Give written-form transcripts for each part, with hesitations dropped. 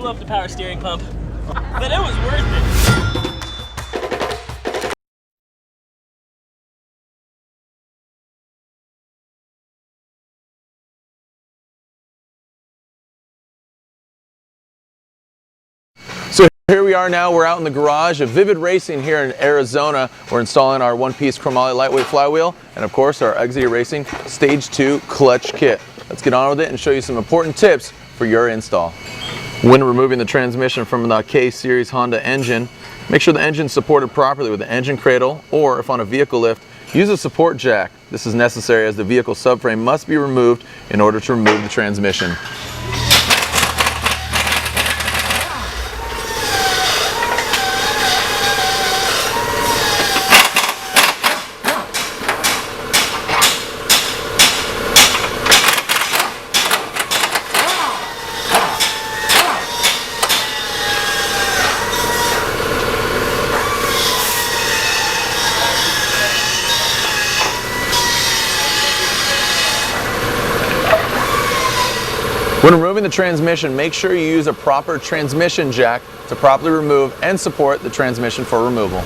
blew up the power steering pump, but it was worth it. So here we are now, we're out in the garage of Vivid Racing here in Arizona. We're installing our one-piece chromoly lightweight flywheel and of course our Exedy Racing Stage 2 clutch kit. Let's get on with it and show you some important tips for your install. When removing the transmission from the K-Series Honda engine, make sure the engine is supported properly with the engine cradle, or if on a vehicle lift, use a support jack. This is necessary as the vehicle subframe must be removed in order to remove the transmission. When removing the transmission, make sure you use a proper transmission jack to properly remove and support the transmission for removal.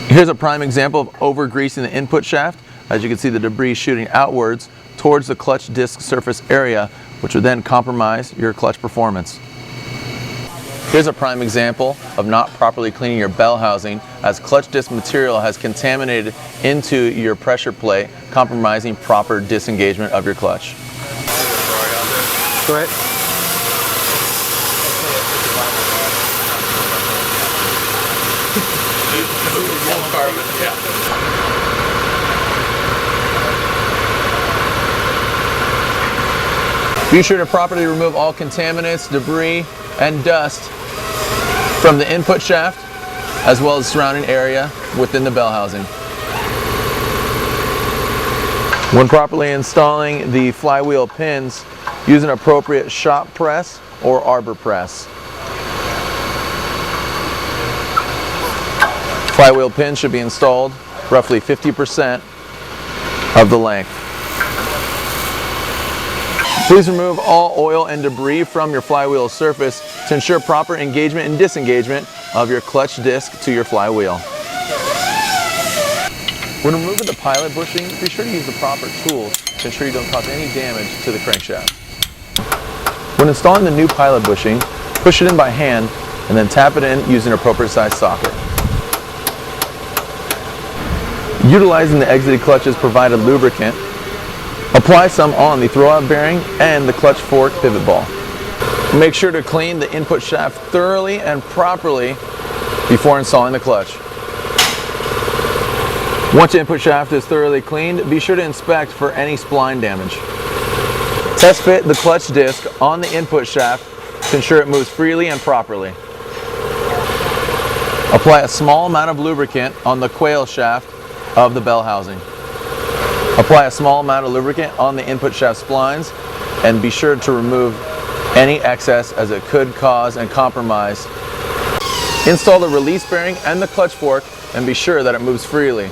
Here's a prime example of over-greasing the input shaft. As you can see, the debris shooting outwards towards the clutch disc surface area, which would then compromise your clutch performance. Here's a prime example of not properly cleaning your bell housing, as clutch disc material has contaminated into your pressure plate, compromising proper disengagement of your clutch. Go ahead. Be sure to properly remove all contaminants, debris, and dust from the input shaft, as well as surrounding area within the bell housing. When properly installing the flywheel pins, use an appropriate shop press or arbor press. Flywheel pins should be installed roughly 50% of the length. Please remove all oil and debris from your flywheel surface to ensure proper engagement and disengagement of your clutch disc to your flywheel. When removing the pilot bushing, be sure to use the proper tools to ensure you don't cause any damage to the crankshaft. When installing the new pilot bushing, push it in by hand and then tap it in using an appropriate size socket. Utilizing the Exedy clutch's provided lubricant, apply some on the throwout bearing and the clutch fork pivot ball. Make sure to clean the input shaft thoroughly and properly before installing the clutch. Once the input shaft is thoroughly cleaned, be sure to inspect for any spline damage. Test fit the clutch disc on the input shaft to ensure it moves freely and properly. Apply a small amount of lubricant on the coil shaft of the bell housing. Apply a small amount of lubricant on the input shaft splines and be sure to remove any excess, as it could cause and compromise. Install the release bearing and the clutch fork and be sure that it moves freely.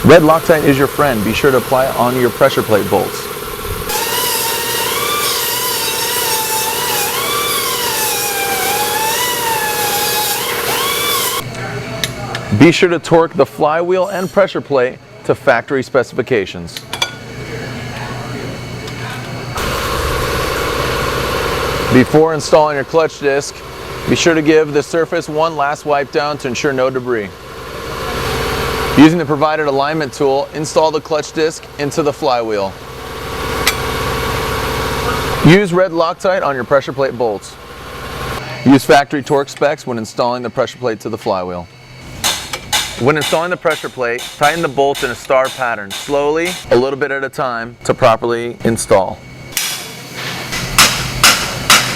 Red Loctite is your friend. Be sure to apply it on your pressure plate bolts. Be sure to torque the flywheel and pressure plate to factory specifications. Before installing your clutch disc, be sure to give the surface one last wipe down to ensure no debris. Using the provided alignment tool, install the clutch disc into the flywheel. Use red Loctite on your pressure plate bolts. Use factory torque specs when installing the pressure plate to the flywheel. When installing the pressure plate, tighten the bolts in a star pattern, slowly, a little bit at a time, to properly install.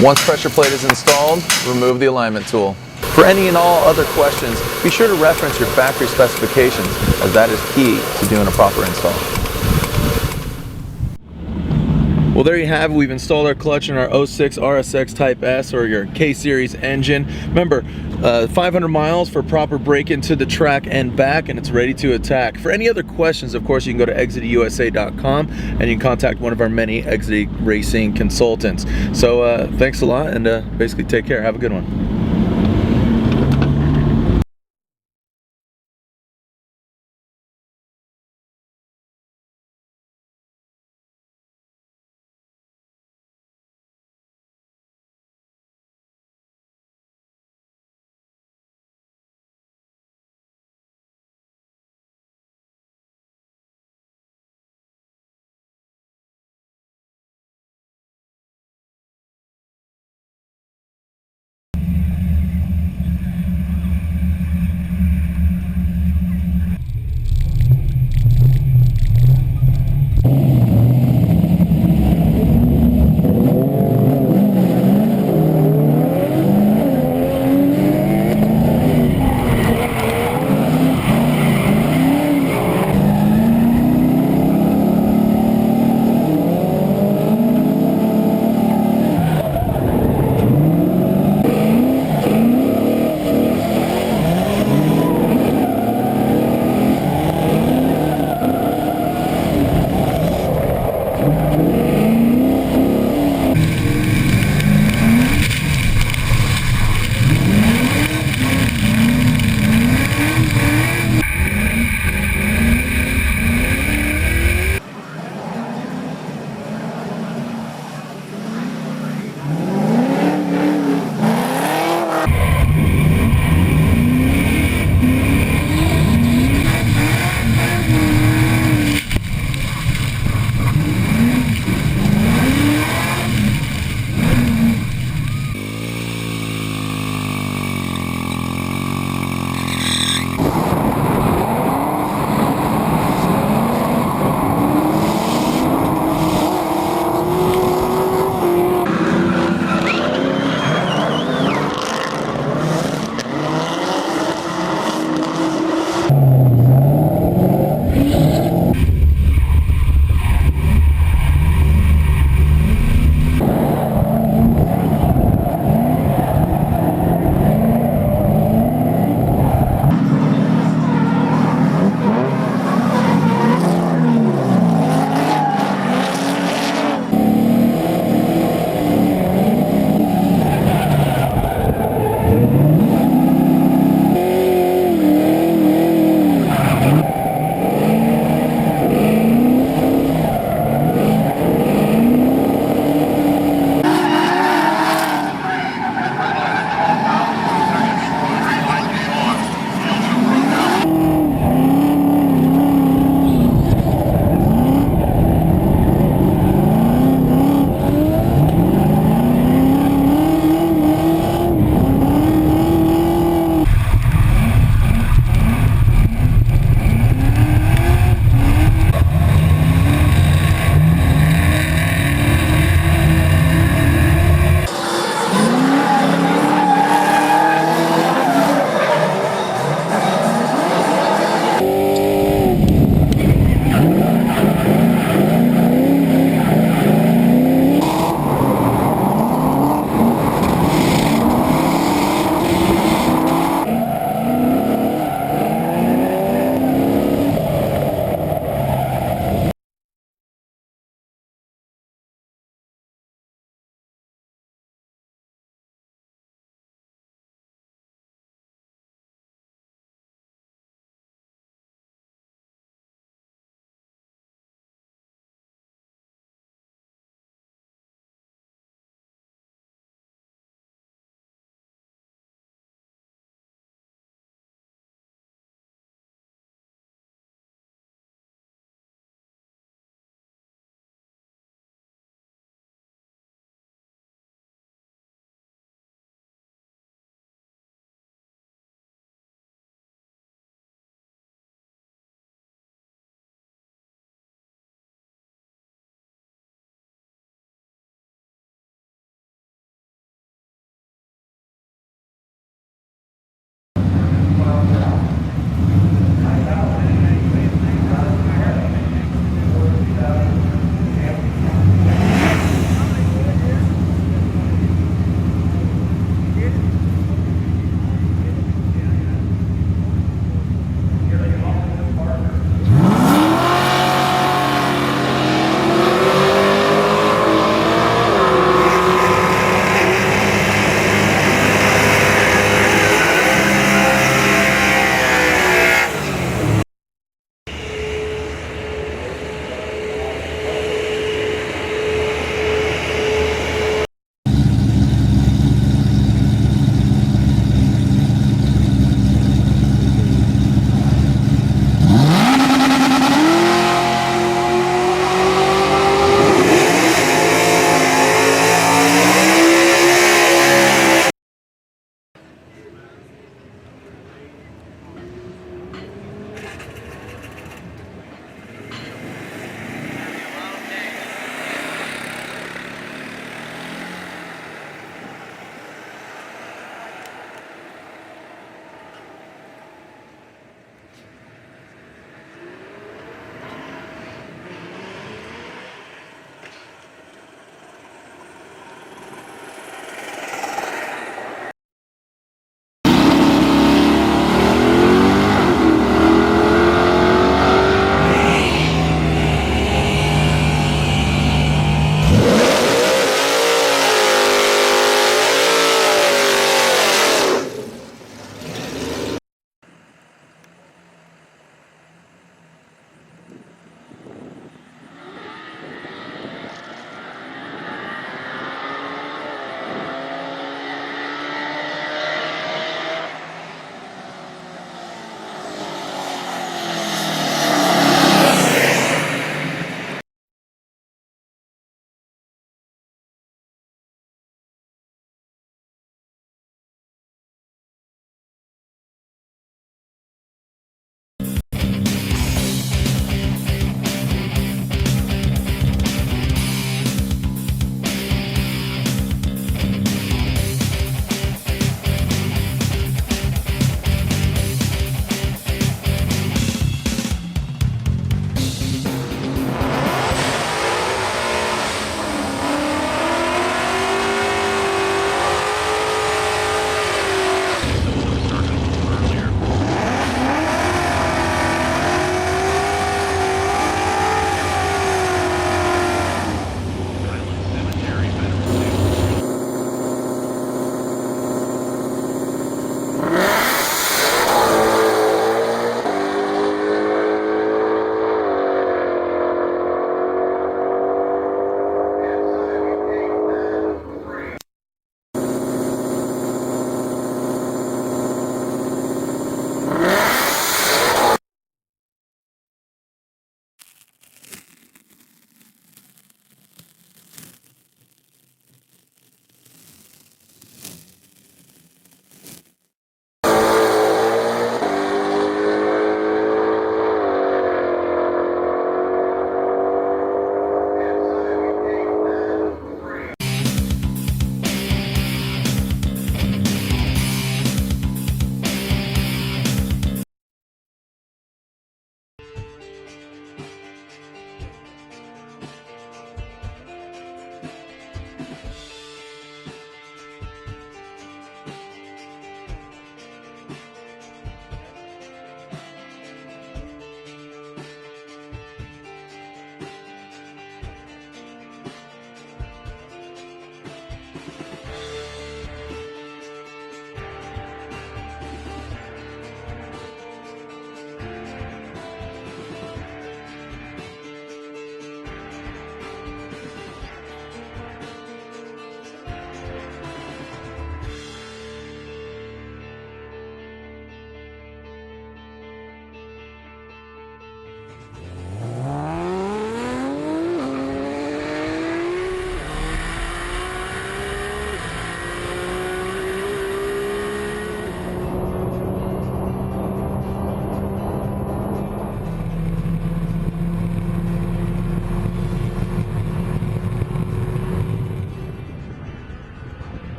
Once pressure plate is installed, remove the alignment tool. For any and all other questions, be sure to reference your factory specifications, as that is key to doing a proper install. Well, there you have it. We've installed our clutch in our 06 RSX Type S, or your K-Series engine. Remember, 500 miles for proper break into the track and back, and it's ready to attack. For any other questions, of course, you can go to exedyusa.com and you can contact one of our many Exedy racing consultants. So thanks a lot, and basically take care. Have a good one.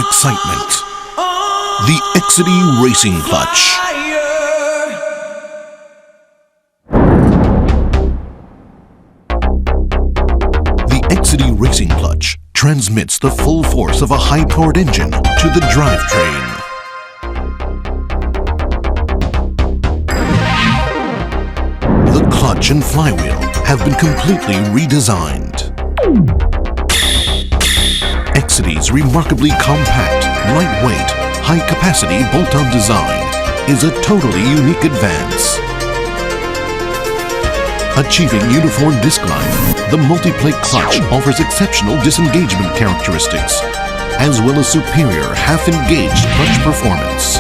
excitement. The Exedy Racing Clutch. The Exedy Racing Clutch transmits the full force of a high-powered engine to the drivetrain. The clutch and flywheel have been completely redesigned. Exedy's remarkably compact, lightweight, high-capacity bolt-on design is a totally unique advance. Achieving uniform disc life, the multi-plate clutch offers exceptional disengagement characteristics, as well as superior half-engaged clutch performance.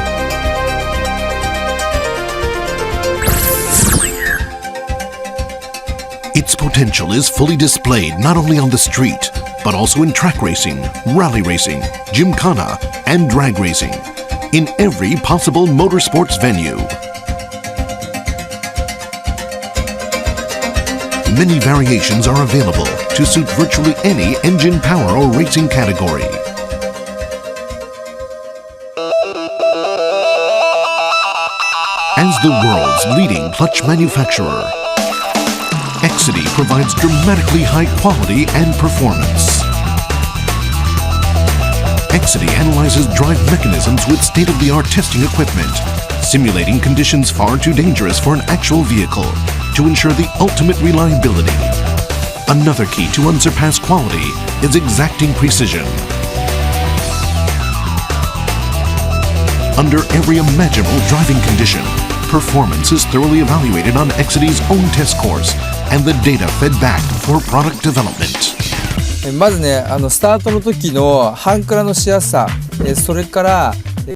Its potential is fully displayed not only on the street, but also in track racing, rally racing, gymkhana, and drag racing, in every possible motorsports venue. Many variations are available to suit virtually any engine power or racing category. As the world's leading clutch manufacturer, Exedy provides dramatically high quality and performance. Exedy analyzes drive mechanisms with state-of-the-art testing equipment, simulating conditions far too dangerous for an actual vehicle to ensure the ultimate reliability. Another key to unsurpassed quality is exacting precision. Under every imaginable driving condition, performance is thoroughly evaluated on Exedy's own test course and the data fed back for product development. まずね、スタートの時の半クラのしやすさ、それから